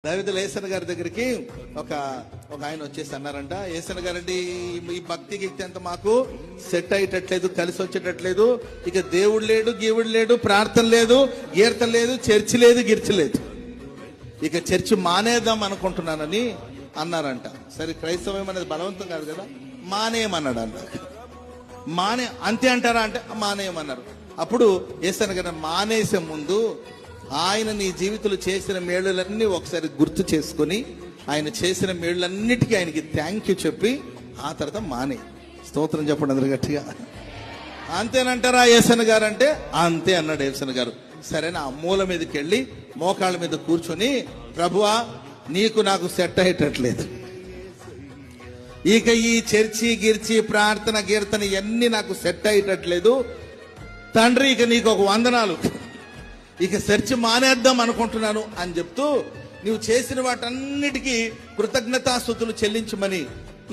దైవజనులు ఏసన్న గారి దగ్గరికి ఒక ఆయన వచ్చేసి అన్నారంట, ఏసన్న గారండి ఈ భక్తి గిక్తి అంతా మాకు సెట్ అయ్యేటట్లేదు, కలిసి వచ్చేటట్లేదు, ఇక దేవుడు లేడు, గీవుడు లేడు, ప్రార్థన లేదు, గీర్తన లేదు, చర్చి లేదు, గిర్చి లేదు, ఇక చర్చి మానేద్దాం అనుకుంటున్నానని అన్నారంట. సరే, క్రైస్తవం అనేది బలవంతం కాదు కదా, మానేయమన్నాడు అంట. అంతే అంటారా అంటే మానేయమన్నారు. అప్పుడు ఏసన్న గారు మానేసే ముందు ఆయన నీ జీవితంలో చేసిన మేళ్ళన్నీ ఒకసారి గుర్తు చేసుకుని ఆయన చేసిన మేళ్ళన్నిటికీ ఆయనకి థ్యాంక్ యూ చెప్పి ఆ తర్వాత మానే. స్తోత్రం చెప్పండి అందరు గట్టిగా. అంతేనంటారా ఏసన్న గారు అంటే అంతే అన్నాడు ఏసన్న గారు. సరే, నా మూల మీదకి వెళ్ళి మోకాళ్ళ మీద కూర్చొని, ప్రభువా నీకు నాకు సెట్ అయ్యేటట్లేదు, ఇక ఈ చర్చి గిర్చి ప్రార్థన గీర్తన ఇవన్నీ నాకు సెట్ అయ్యేటట్లేదు తండ్రి, ఇక నీకు ఒక వందనాలు, ఇక చర్చి మానేద్దాం అనుకుంటున్నాను అని చెప్తూ నువ్వు చేసిన వాటన్నిటికీ కృతజ్ఞతాస్తుతులు చెల్లించమని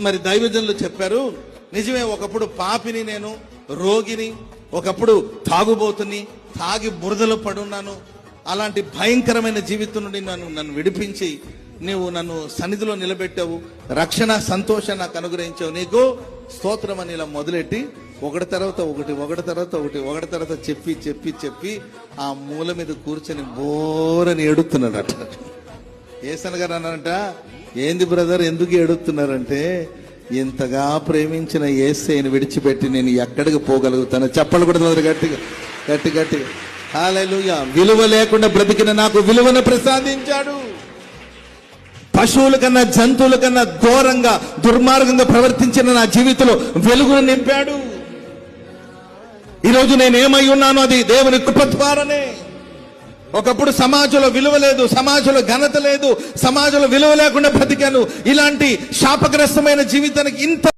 మరి దైవజనులు చెప్పారు. నిజమే, ఒకప్పుడు పాపిని, నేను రోగిని, ఒకప్పుడు తాగుబోతుని, తాగి బురదలో పడున్నాను. అలాంటి భయంకరమైన జీవితం నుండి నన్ను విడిపించి నీవు నన్ను సన్నిధిలో నిలబెట్టావు, రక్షణ సంతోషం నాకు అనుగ్రహించావు, నీకు స్తోత్రం అని ఇలా మొదలెట్టి ఒకటి తర్వాత చెప్పి ఆ మూల మీద కూర్చొని బోరని ఏడుతున్నాడు అట. ఏసన్న గారు అన్నారంట, ఏంది బ్రదర్ ఎందుకు ఏడుతున్నారంటే, ఇంతగా ప్రేమించిన యేసయ్యను విడిచిపెట్టి నేను ఎక్కడికి పోగలుగుతాను? చెప్పలు కూడా గట్టి హల్లెలూయా. విలువ లేకుండా బ్రతికిన నాకు విలువను ప్రసాదించాడు. పశువుల కన్నా జంతువుల కన్నా ఘోరంగా దుర్మార్గంగా ప్రవర్తించిన నా జీవితంలో వెలుగును నింపాడు. ఈరోజు నేనేమై ఉన్నాను అది దేవుని కృప ద్వారానే. ఒకప్పుడు సమాజంలో విలువ లేదు, సమాజంలో ఘనత లేదు, సమాజంలో విలువ లేకుండా బ్రతికాను. ఇలాంటి శాపగ్రస్తమైన జీవితానికి ఇంత